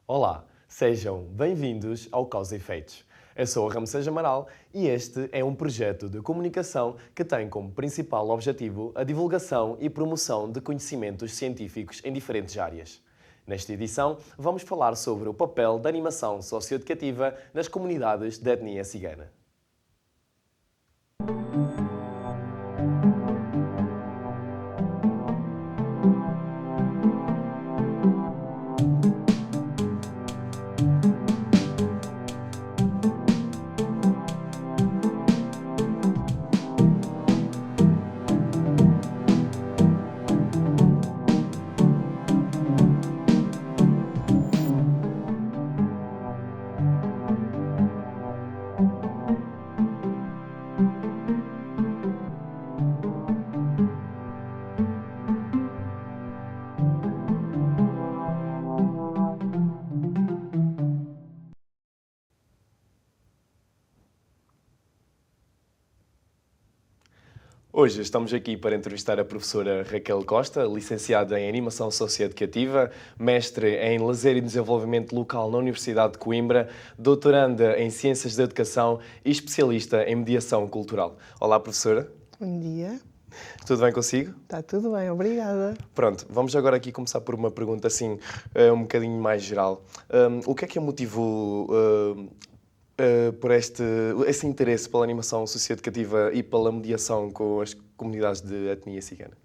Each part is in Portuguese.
Olá, sejam bem-vindos ao Causa e Efeitos. Eu sou o Ramsés Amaral e este é um projeto de comunicação que tem como principal objetivo a divulgação e promoção de conhecimentos científicos em diferentes áreas. Nesta edição, vamos falar sobre o papel da animação socioeducativa nas comunidades da etnia cigana. Hoje estamos aqui para entrevistar a professora Raquel Costa, licenciada em Animação Socioeducativa, mestre em Lazer e Desenvolvimento Local na Universidade de Coimbra, doutoranda em Ciências da Educação e especialista em Mediação Cultural. Olá, professora. Bom dia. Tudo bem consigo? Está tudo bem, obrigada. Pronto, vamos agora aqui começar por uma pergunta assim, um bocadinho mais geral. O que a motivou por esse interesse pela animação socioeducativa e pela mediação com as comunidades de etnia cigana?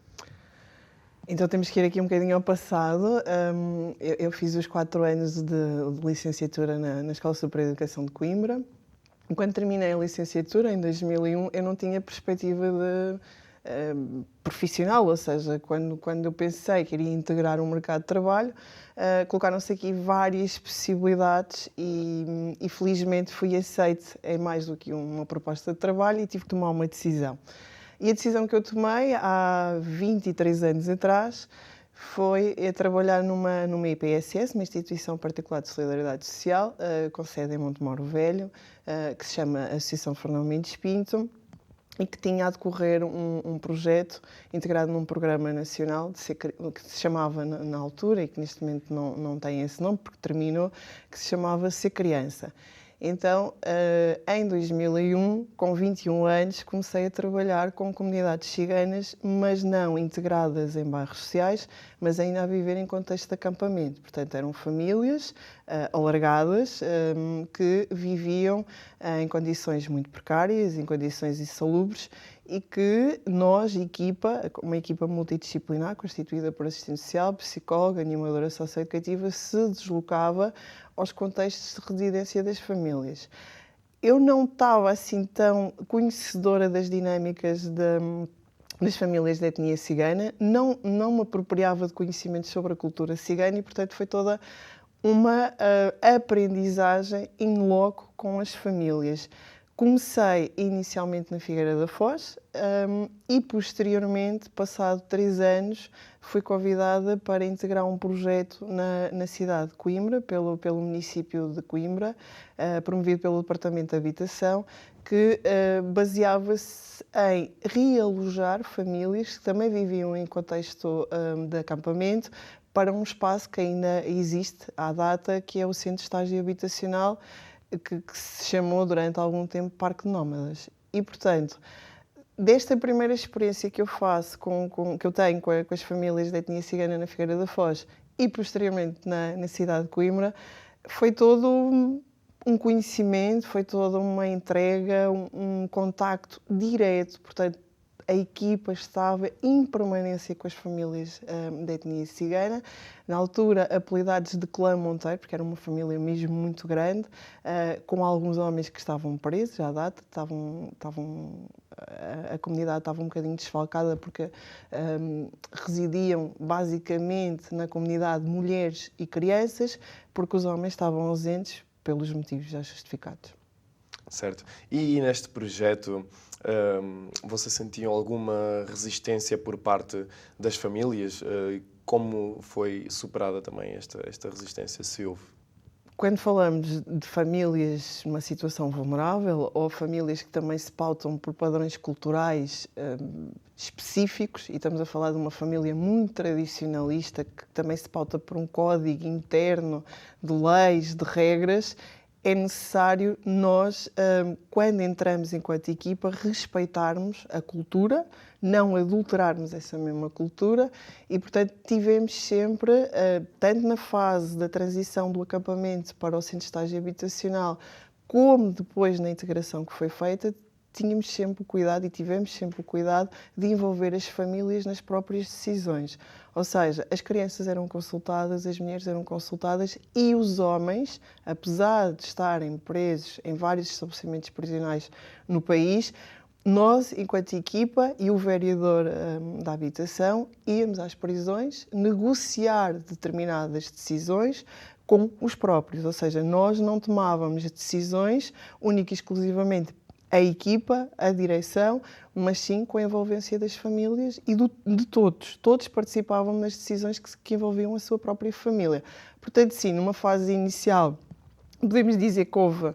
Então temos que ir aqui um bocadinho ao passado. Eu fiz os 4 anos de licenciatura na Escola Superior de Educação de Coimbra. Quando terminei a licenciatura, em 2001, eu não tinha perspectiva de profissional, ou seja, quando eu pensei que iria integrar um mercado de trabalho, colocaram-se aqui várias possibilidades e felizmente fui aceite em mais do que uma proposta de trabalho e tive que tomar uma decisão. E a decisão que eu tomei há 23 anos atrás foi trabalhar numa IPSS, uma Instituição Particular de Solidariedade Social, com sede em Montemoro Velho, que se chama Associação Fernão Mendes Pinto, e que tinha a decorrer um projeto integrado num programa nacional que se chamava na altura, e que neste momento não tem esse nome porque terminou, que se chamava Ser Criança. Então, em 2001, com 21 anos, comecei a trabalhar com comunidades ciganas, mas não integradas em bairros sociais, mas ainda a viver em contexto de acampamento. Portanto, eram famílias alargadas que viviam em condições muito precárias, em condições insalubres, e que nós, uma equipa multidisciplinar, constituída por assistente social, psicóloga, animadora socioeducativa, se deslocava aos contextos de residência das famílias. Eu não estava assim tão conhecedora das dinâmicas das famílias da etnia cigana, não me apropriava de conhecimentos sobre a cultura cigana e, portanto, foi toda uma aprendizagem in loco com as famílias. Comecei inicialmente na Figueira da Foz e, posteriormente, passado 3 anos, fui convidada para integrar um projeto na cidade de Coimbra, pelo município de Coimbra, promovido pelo Departamento de Habitação, que baseava-se em realojar famílias que também viviam em contexto de acampamento para um espaço que ainda existe à data, que é o Centro de Estágio Habitacional, que se chamou durante algum tempo Parque de Nómadas. E, portanto, desta primeira experiência que eu faço, que eu tenho com as famílias da etnia cigana na Figueira da Foz e, posteriormente, na cidade de Coimbra, foi todo um conhecimento, foi toda uma entrega, um contacto direto. Portanto, a equipa estava em permanência com as famílias da etnia cigana, na altura apelidados de Clã Monteiro, porque era uma família mesmo muito grande, com alguns homens que estavam presos à data, a comunidade estava um bocadinho desfalcada porque residiam basicamente na comunidade mulheres e crianças, porque os homens estavam ausentes pelos motivos já justificados. Certo. E neste projeto, você sentiu alguma resistência por parte das famílias? Como foi superada também esta resistência, se houve? Quando falamos de famílias numa situação vulnerável ou famílias que também se pautam por padrões culturais específicos, e estamos a falar de uma família muito tradicionalista que também se pauta por um código interno de leis, de regras, é necessário nós, quando entramos enquanto equipa, respeitarmos a cultura, não adulterarmos essa mesma cultura e, portanto, tivemos sempre, tanto na fase da transição do acampamento para o centro de estágio habitacional, como depois na integração que foi feita, tínhamos sempre o cuidado e tivemos sempre o cuidado de envolver as famílias nas próprias decisões. Ou seja, as crianças eram consultadas, as mulheres eram consultadas e os homens, apesar de estarem presos em vários estabelecimentos prisionais no país, nós, enquanto equipa e o vereador da habitação, íamos às prisões negociar determinadas decisões com os próprios. Ou seja, nós não tomávamos decisões única e exclusivamente a equipa, a direção, mas sim com a envolvência das famílias e de todos. Todos participavam nas decisões que envolviam a sua própria família. Portanto, sim, numa fase inicial, podemos dizer que houve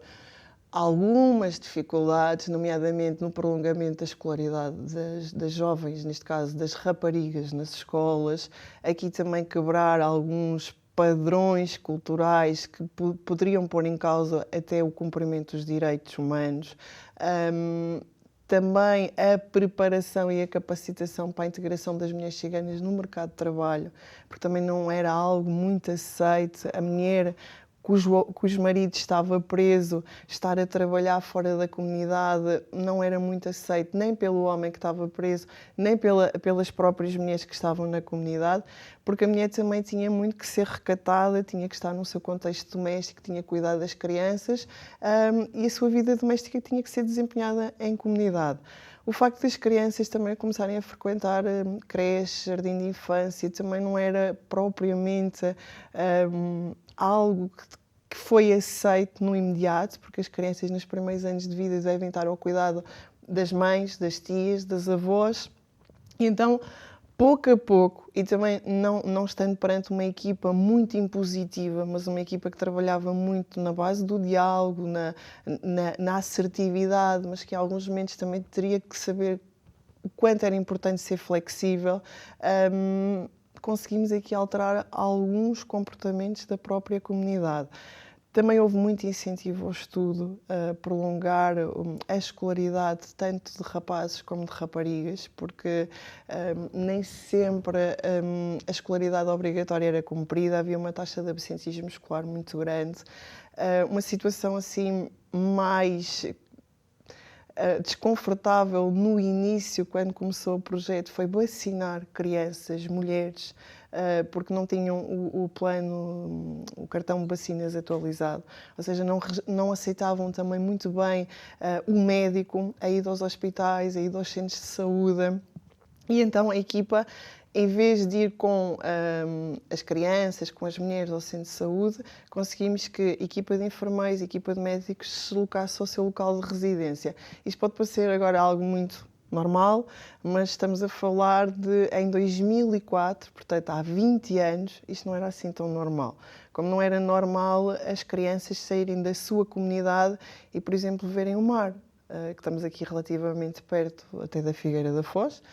algumas dificuldades, nomeadamente no prolongamento da escolaridade das jovens, neste caso das raparigas nas escolas. Aqui também quebrar alguns padrões culturais que poderiam pôr em causa até o cumprimento dos direitos humanos. Também a preparação e a capacitação para a integração das mulheres ciganas no mercado de trabalho, porque também não era algo muito aceito. A mulher cujo marido estava preso, estar a trabalhar fora da comunidade não era muito aceito, nem pelo homem que estava preso, nem pelas próprias mulheres que estavam na comunidade, porque a mulher também tinha muito que ser recatada, tinha que estar no seu contexto doméstico, tinha que cuidar das crianças e a sua vida doméstica tinha que ser desempenhada em comunidade. O facto das crianças também começarem a frequentar creches, jardim de infância, também não era propriamente algo que foi aceito no imediato, porque as crianças nos primeiros anos de vida devem estar ao cuidado das mães, das tias, das avós. E então, pouco a pouco, e também não estando perante uma equipa muito impositiva, mas uma equipa que trabalhava muito na base do diálogo, na assertividade, mas que em alguns momentos também teria que saber o quanto era importante ser flexível, conseguimos aqui alterar alguns comportamentos da própria comunidade. Também houve muito incentivo ao estudo, a prolongar a escolaridade tanto de rapazes como de raparigas, porque nem sempre a escolaridade obrigatória era cumprida, havia uma taxa de absenteísmo escolar muito grande. Uma situação assim mais desconfortável no início, quando começou o projeto, foi vacinar crianças, mulheres, porque não tinham o plano, o cartão de vacinas atualizado. Ou seja, não aceitavam também muito bem o médico a ir aos hospitais, a ir aos centros de saúde. E então a equipa, em vez de ir com as crianças, com as mulheres ao centro de saúde, conseguimos que a equipa de enfermeiros, a equipa de médicos se deslocasse ao seu local de residência. Isto pode parecer agora algo muito normal, mas estamos a falar de em 2004, portanto há 20 anos, isto não era assim tão normal. Como não era normal as crianças saírem da sua comunidade e, por exemplo, verem o mar, que estamos aqui relativamente perto até da Figueira da Foz.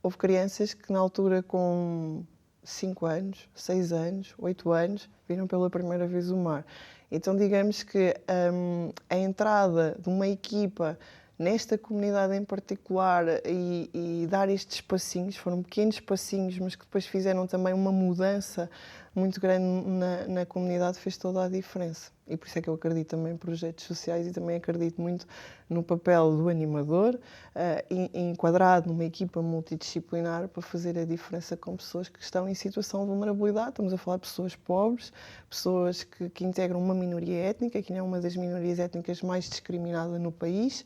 Houve crianças que na altura com 5 anos, 6 anos, 8 anos, viram pela primeira vez o mar. Então digamos que a entrada de uma equipa nesta comunidade em particular e dar estes passinhos, foram pequenos passinhos, mas que depois fizeram também uma mudança muito grande na comunidade, fez toda a diferença. E por isso é que eu acredito também em projetos sociais e também acredito muito no papel do animador, enquadrado numa equipa multidisciplinar para fazer a diferença com pessoas que estão em situação de vulnerabilidade. Estamos a falar de pessoas pobres, pessoas que integram uma minoria étnica, que é uma das minorias étnicas mais discriminadas no país.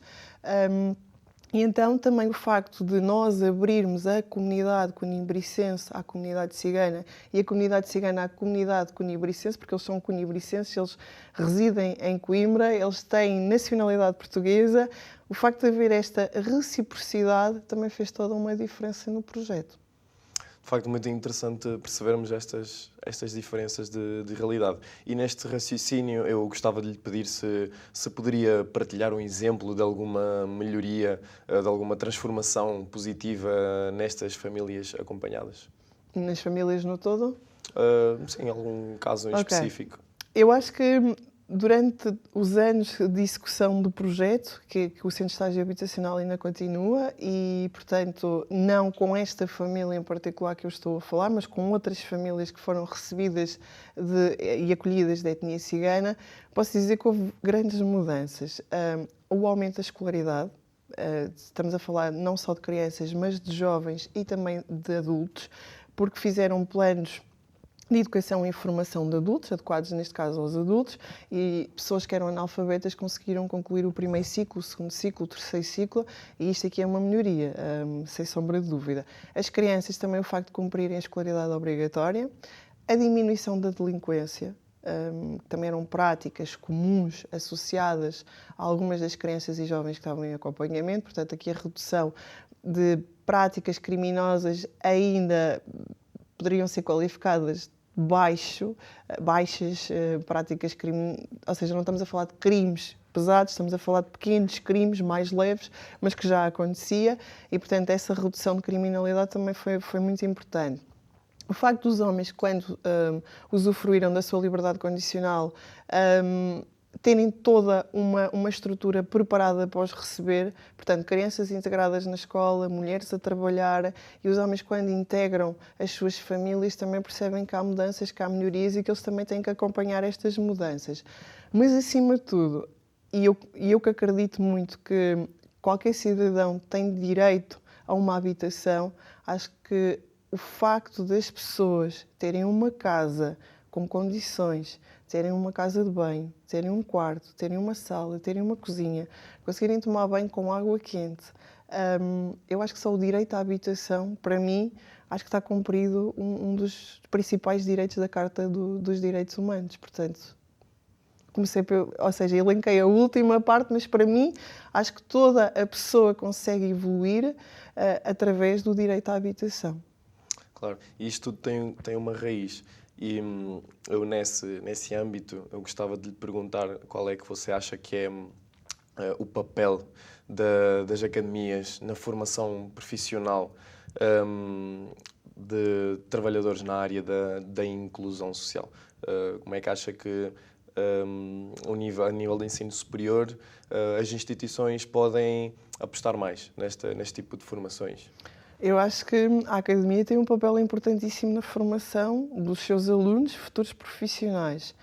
E então também o facto de nós abrirmos a comunidade cunibricense à comunidade cigana e a comunidade cigana à comunidade cunibricense, porque eles são cunibricenses, eles residem em Coimbra, eles têm nacionalidade portuguesa, o facto de haver esta reciprocidade também fez toda uma diferença no projeto. De De facto, muito interessante percebermos estas diferenças de realidade. E neste raciocínio, eu gostava de lhe pedir se poderia partilhar um exemplo de alguma melhoria, de alguma transformação positiva nestas famílias acompanhadas. Nas famílias no todo? Sim, algum caso em Ok. específico. Eu acho que durante os anos de execução do projeto, que o Centro de Estágio Habitacional ainda continua e, portanto, não com esta família em particular que eu estou a falar, mas com outras famílias que foram recebidas e acolhidas da etnia cigana, posso dizer que houve grandes mudanças. O aumento da escolaridade, estamos a falar não só de crianças, mas de jovens e também de adultos, porque fizeram planos de educação e formação de adultos, adequados neste caso aos adultos, e pessoas que eram analfabetas conseguiram concluir o primeiro ciclo, o segundo ciclo, o terceiro ciclo, e isto aqui é uma melhoria, sem sombra de dúvida. As crianças também o facto de cumprirem a escolaridade obrigatória, a diminuição da delinquência, também eram práticas comuns associadas a algumas das crianças e jovens que estavam em acompanhamento, portanto aqui a redução de práticas criminosas ainda poderiam ser qualificadas baixas práticas criminosas, ou seja, não estamos a falar de crimes pesados, estamos a falar de pequenos crimes mais leves, mas que já acontecia e, portanto, essa redução de criminalidade também foi muito importante. O facto dos homens, quando usufruíram da sua liberdade condicional, terem toda uma estrutura preparada para os receber, portanto, crianças integradas na escola, mulheres a trabalhar, e os homens, quando integram as suas famílias, também percebem que há mudanças, que há melhorias e que eles também têm que acompanhar estas mudanças. Mas, acima de tudo, e eu que acredito muito que qualquer cidadão tem direito a uma habitação, acho que o facto das pessoas terem uma casa com condições, terem uma casa de banho, terem um quarto, terem uma sala, terem uma cozinha, conseguirem tomar banho com água quente. Eu acho que só o direito à habitação, para mim, acho que está cumprido um dos principais direitos da Carta dos Direitos Humanos. Portanto, ou seja, elenquei a última parte, mas para mim, acho que toda a pessoa consegue evoluir através do direito à habitação. Claro, e isto tudo tem uma raiz. E eu, nesse âmbito, eu gostava de lhe perguntar qual é que você acha que é o papel das academias na formação profissional de trabalhadores na área da inclusão social. Como é que acha que, a nível de ensino superior, as instituições podem apostar mais neste tipo de formações? Eu acho que a academia tem um papel importantíssimo na formação dos seus alunos, futuros profissionais.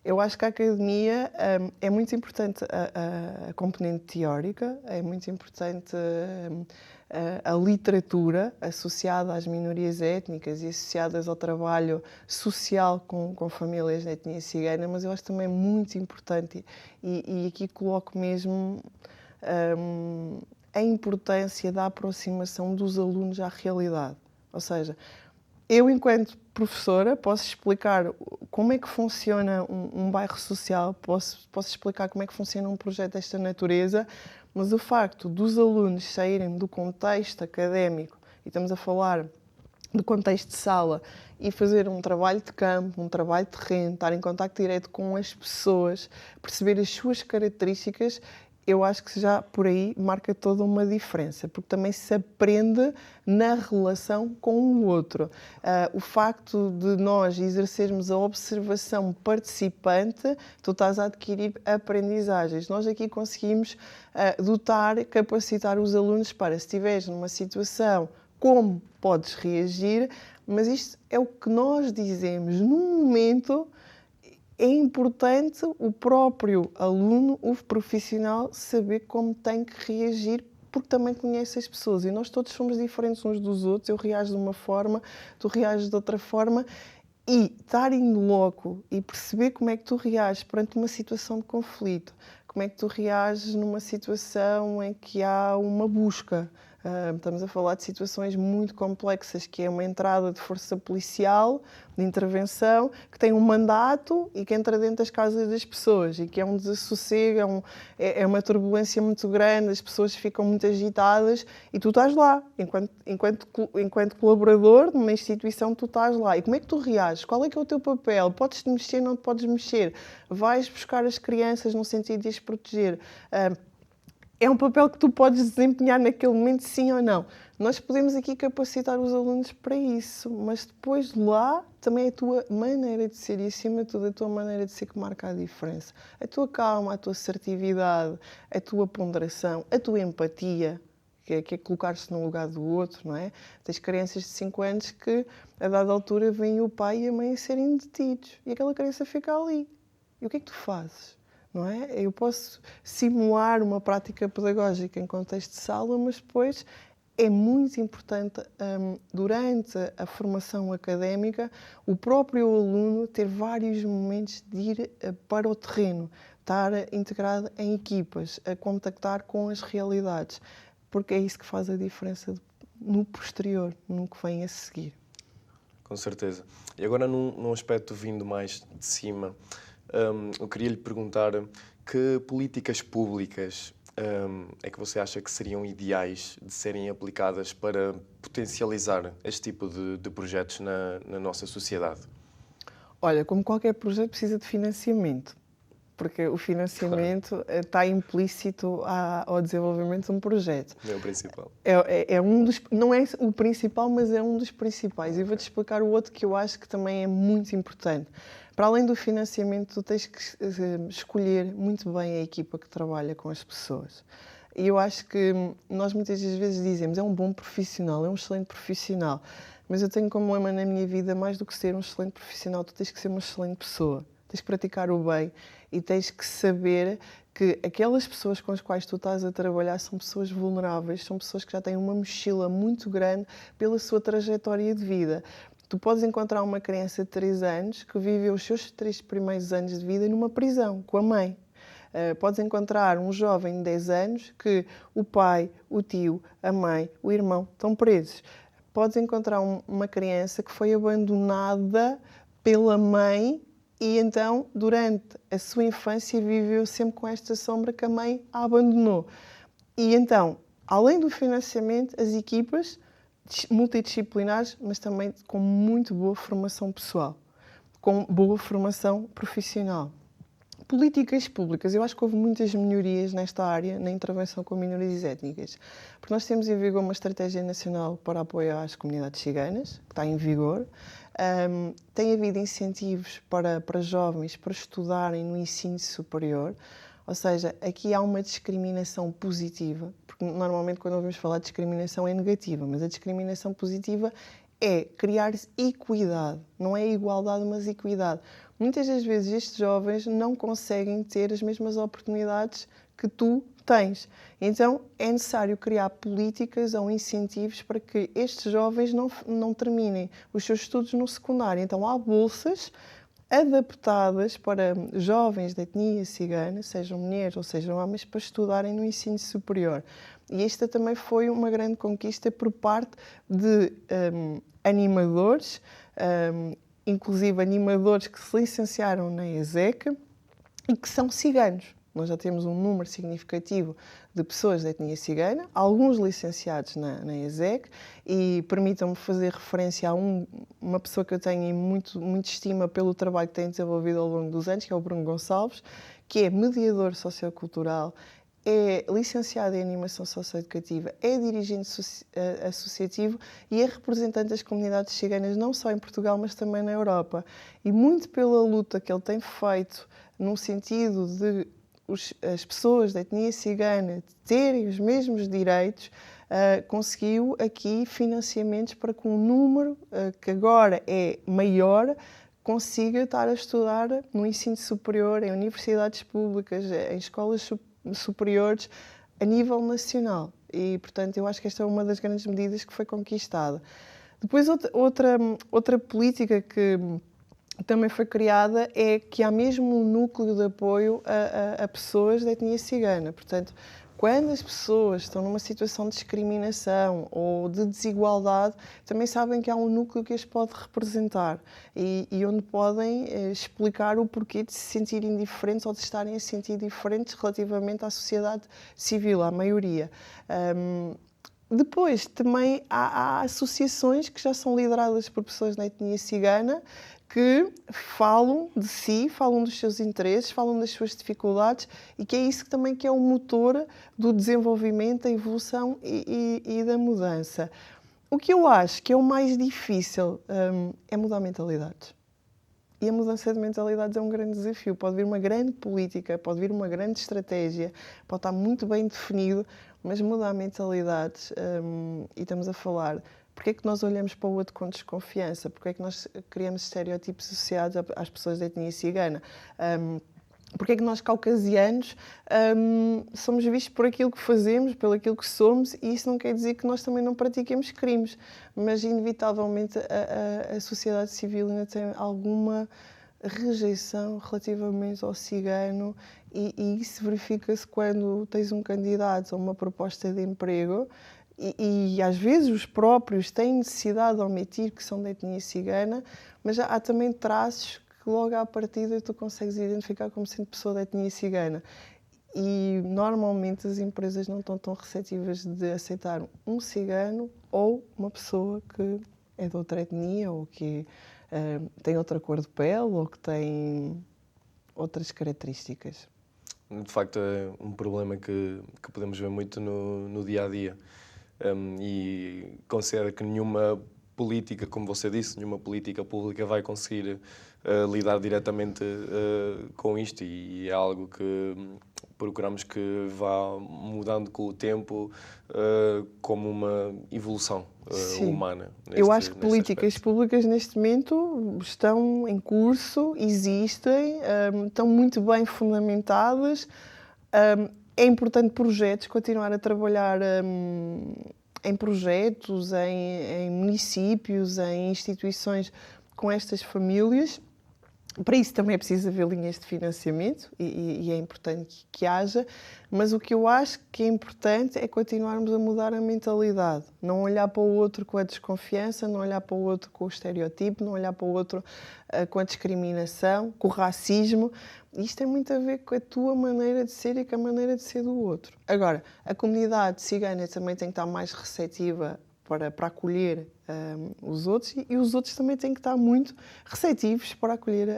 Eu acho que a academia é muito importante a componente teórica, é muito importante a literatura associada às minorias étnicas e associadas ao trabalho social com famílias da etnia cigana, mas eu acho também muito importante, e aqui coloco mesmo a importância da aproximação dos alunos à realidade. Ou seja, eu, enquanto professora, posso explicar como é que funciona um bairro social, posso explicar como é que funciona um projeto desta natureza, mas o facto dos alunos saírem do contexto académico, e estamos a falar do contexto de sala, e fazer um trabalho de campo, um trabalho de terreno, estar em contacto direto com as pessoas, perceber as suas características, eu acho que já por aí marca toda uma diferença, porque também se aprende na relação com o outro. O facto de nós exercermos a observação participante, tu estás a adquirir aprendizagens. Nós aqui conseguimos dotar, capacitar os alunos para, se estiveres numa situação, como podes reagir, mas isto é o que nós dizemos num momento. É importante o próprio aluno, o profissional, saber como tem que reagir, porque também conhece as pessoas. E nós todos somos diferentes uns dos outros. Eu reajo de uma forma, tu reages de outra forma. E estar in loco e perceber como é que tu reages perante uma situação de conflito, como é que tu reages numa situação em que há uma busca, Estamos a falar de situações muito complexas, que é uma entrada de força policial, de intervenção, que tem um mandato e que entra dentro das casas das pessoas e que é um desassossego, é uma turbulência muito grande, as pessoas ficam muito agitadas e tu estás lá, enquanto colaborador de uma instituição, tu estás lá. E como é que tu reages? Qual é que é o teu papel? Podes-te mexer, não te podes mexer? Vais buscar as crianças no sentido de as proteger? É um papel que tu podes desempenhar naquele momento, sim ou não. Nós podemos aqui capacitar os alunos para isso, mas depois lá também é a tua maneira de ser e, acima de tudo, a tua maneira de ser que marca a diferença. A tua calma, a tua assertividade, a tua ponderação, a tua empatia, que é colocar-se no lugar do outro, não é? Tens crianças de 5 anos que, a dada altura, vêm o pai e a mãe a serem detidos e aquela criança fica ali. E o que é que tu fazes? Não é? Eu posso simular uma prática pedagógica em contexto de sala, mas depois é muito importante, durante a formação académica, o próprio aluno ter vários momentos de ir para o terreno, estar integrado em equipas, a contactar com as realidades, porque é isso que faz a diferença no posterior, no que vem a seguir. Com certeza. E agora, num aspecto vindo mais de cima, eu queria lhe perguntar que políticas públicas é que você acha que seriam ideais de serem aplicadas para potencializar este tipo de projetos na nossa sociedade? Olha, como qualquer projeto precisa de financiamento, porque o financiamento está implícito ao desenvolvimento de um projeto. É o principal. Não é o principal, mas é um dos principais. E vou-te explicar o outro que eu acho que também é muito importante. Para além do financiamento, tu tens que escolher muito bem a equipa que trabalha com as pessoas. E eu acho que nós muitas das vezes dizemos é um bom profissional, é um excelente profissional. Mas eu tenho como lema na minha vida, mais do que ser um excelente profissional, tu tens que ser uma excelente pessoa. Tens que praticar o bem e tens que saber que aquelas pessoas com as quais tu estás a trabalhar são pessoas vulneráveis, são pessoas que já têm uma mochila muito grande pela sua trajetória de vida. Tu podes encontrar uma criança de 3 anos que viveu os seus 3 primeiros anos de vida numa prisão, com a mãe. Podes encontrar um jovem de 10 anos que o pai, o tio, a mãe, o irmão estão presos. Podes encontrar uma criança que foi abandonada pela mãe e então, durante a sua infância, viveu sempre com esta sombra que a mãe a abandonou. E então, além do financiamento, as equipas multidisciplinares, mas também com muito boa formação pessoal, com boa formação profissional. Políticas públicas. Eu acho que houve muitas melhorias nesta área, na intervenção com minorias étnicas. Porque nós temos em vigor uma estratégia nacional para apoio às comunidades ciganas, que está em vigor. Tem havido incentivos para jovens para estudarem no ensino superior. Ou seja, aqui há uma discriminação positiva, porque normalmente quando ouvimos falar de discriminação é negativa, mas a discriminação positiva é criar equidade, não é igualdade, mas equidade. Muitas das vezes estes jovens não conseguem ter as mesmas oportunidades que tu tens. Então é necessário criar políticas ou incentivos para que estes jovens não terminem os seus estudos no secundário. Então há bolsas adaptadas para jovens de etnia cigana, sejam mulheres ou sejam homens, para estudarem no ensino superior. E esta também foi uma grande conquista por parte de animadores, inclusive animadores que se licenciaram na ESEC e que são ciganos. Nós já temos um número significativo de pessoas da etnia cigana, alguns licenciados na ESEC, e permitam-me fazer referência a uma pessoa que eu tenho muito estima pelo trabalho que tem desenvolvido ao longo dos anos, que é o Bruno Gonçalves, que é mediador sociocultural, é licenciado em animação socioeducativa, é dirigente associativo e é representante das comunidades ciganas não só em Portugal, mas também na Europa. E muito pela luta que ele tem feito no sentido de as pessoas da etnia cigana terem os mesmos direitos, conseguiu aqui financiamentos para que um número que agora é maior consiga estar a estudar no ensino superior, em universidades públicas, em escolas superiores, a nível nacional. E, portanto, eu acho que esta é uma das grandes medidas que foi conquistada. Depois, outra política que também foi criada é que há mesmo um núcleo de apoio a pessoas da etnia cigana. Portanto, quando as pessoas estão numa situação de discriminação ou de desigualdade, também sabem que há um núcleo que as pode representar e onde podem explicar o porquê de se sentirem diferentes ou de estarem a se sentir diferentes relativamente à sociedade civil, à maioria. Depois, também há associações que já são lideradas por pessoas da etnia cigana que falam de si, falam dos seus interesses, falam das suas dificuldades e que é isso também que é o motor do desenvolvimento, da evolução e da mudança. O que eu acho que é o mais difícil é mudar mentalidades. E a mudança de mentalidades é um grande desafio. Pode vir uma grande política, pode vir uma grande estratégia, pode estar muito bem definido, mas mudar mentalidades, e estamos a falar, porque é que nós olhamos para o outro com desconfiança? Porque é que nós criamos estereótipos associados às pessoas da etnia cigana? Porque é que nós, caucasianos, somos vistos por aquilo que fazemos, pelo aquilo que somos, e isso não quer dizer que nós também não pratiquemos crimes, mas inevitavelmente a sociedade civil ainda tem alguma rejeição relativamente ao cigano e isso verifica-se quando tens um candidato a uma proposta de emprego e às vezes os próprios têm necessidade de omitir que são da etnia cigana, mas há também traços que logo à partida tu consegues identificar como sendo pessoa da etnia cigana. E normalmente as empresas não estão tão receptivas de aceitar um cigano ou uma pessoa que é de outra etnia ou que tem outra cor de pele ou que tem outras características. De facto, é um problema que podemos ver muito no dia-a-dia. E considero que nenhuma política, como você disse, nenhuma política pública vai conseguir lidar diretamente com isto e é algo que procuramos que vá mudando com o tempo como uma evolução humana. Eu acho que políticas públicas neste momento estão em curso, existem, estão muito bem fundamentadas. É importante projetos, continuar a trabalhar em projetos, em municípios, em instituições com estas famílias. Para isso também é preciso haver linhas de financiamento e é importante que haja, mas o que eu acho que é importante é continuarmos a mudar a mentalidade. Não olhar para o outro com a desconfiança, não olhar para o outro com o estereotipo, não olhar para o outro com a discriminação, com o racismo. Isto tem muito a ver com a tua maneira de ser e com a maneira de ser do outro. Agora, a comunidade cigana também tem que estar mais receptiva para acolher os outros e os outros também têm que estar muito receptivos para acolher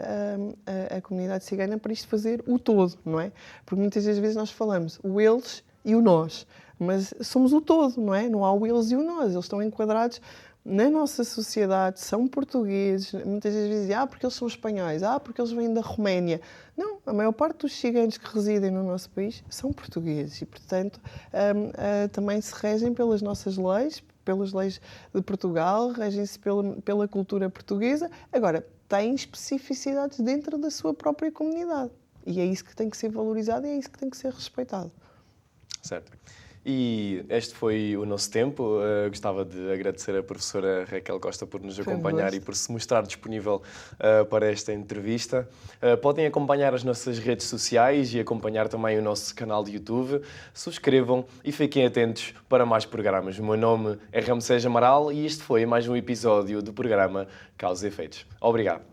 a comunidade cigana para isto fazer o todo, não é? Porque muitas das vezes nós falamos o eles e o nós, mas somos o todo, não é? Não há o eles e o nós, eles estão enquadrados na nossa sociedade, são portugueses, muitas vezes dizem, porque eles são espanhóis, porque eles vêm da Roménia. Não, a maior parte dos ciganos que residem no nosso país são portugueses e, portanto, também se regem pelas nossas leis, pelas leis de Portugal, regem-se pela cultura portuguesa. Agora, têm especificidades dentro da sua própria comunidade. E é isso que tem que ser valorizado e é isso que tem que ser respeitado. Certo. E este foi o nosso tempo. Gostava de agradecer a professora Raquel Costa por nos acompanhar e por se mostrar disponível para esta entrevista. Podem acompanhar as nossas redes sociais e acompanhar também o nosso canal de YouTube. Subscrevam e fiquem atentos para mais programas. O meu nome é Ramsés Amaral e este foi mais um episódio do programa Causa e Efeitos. Obrigado.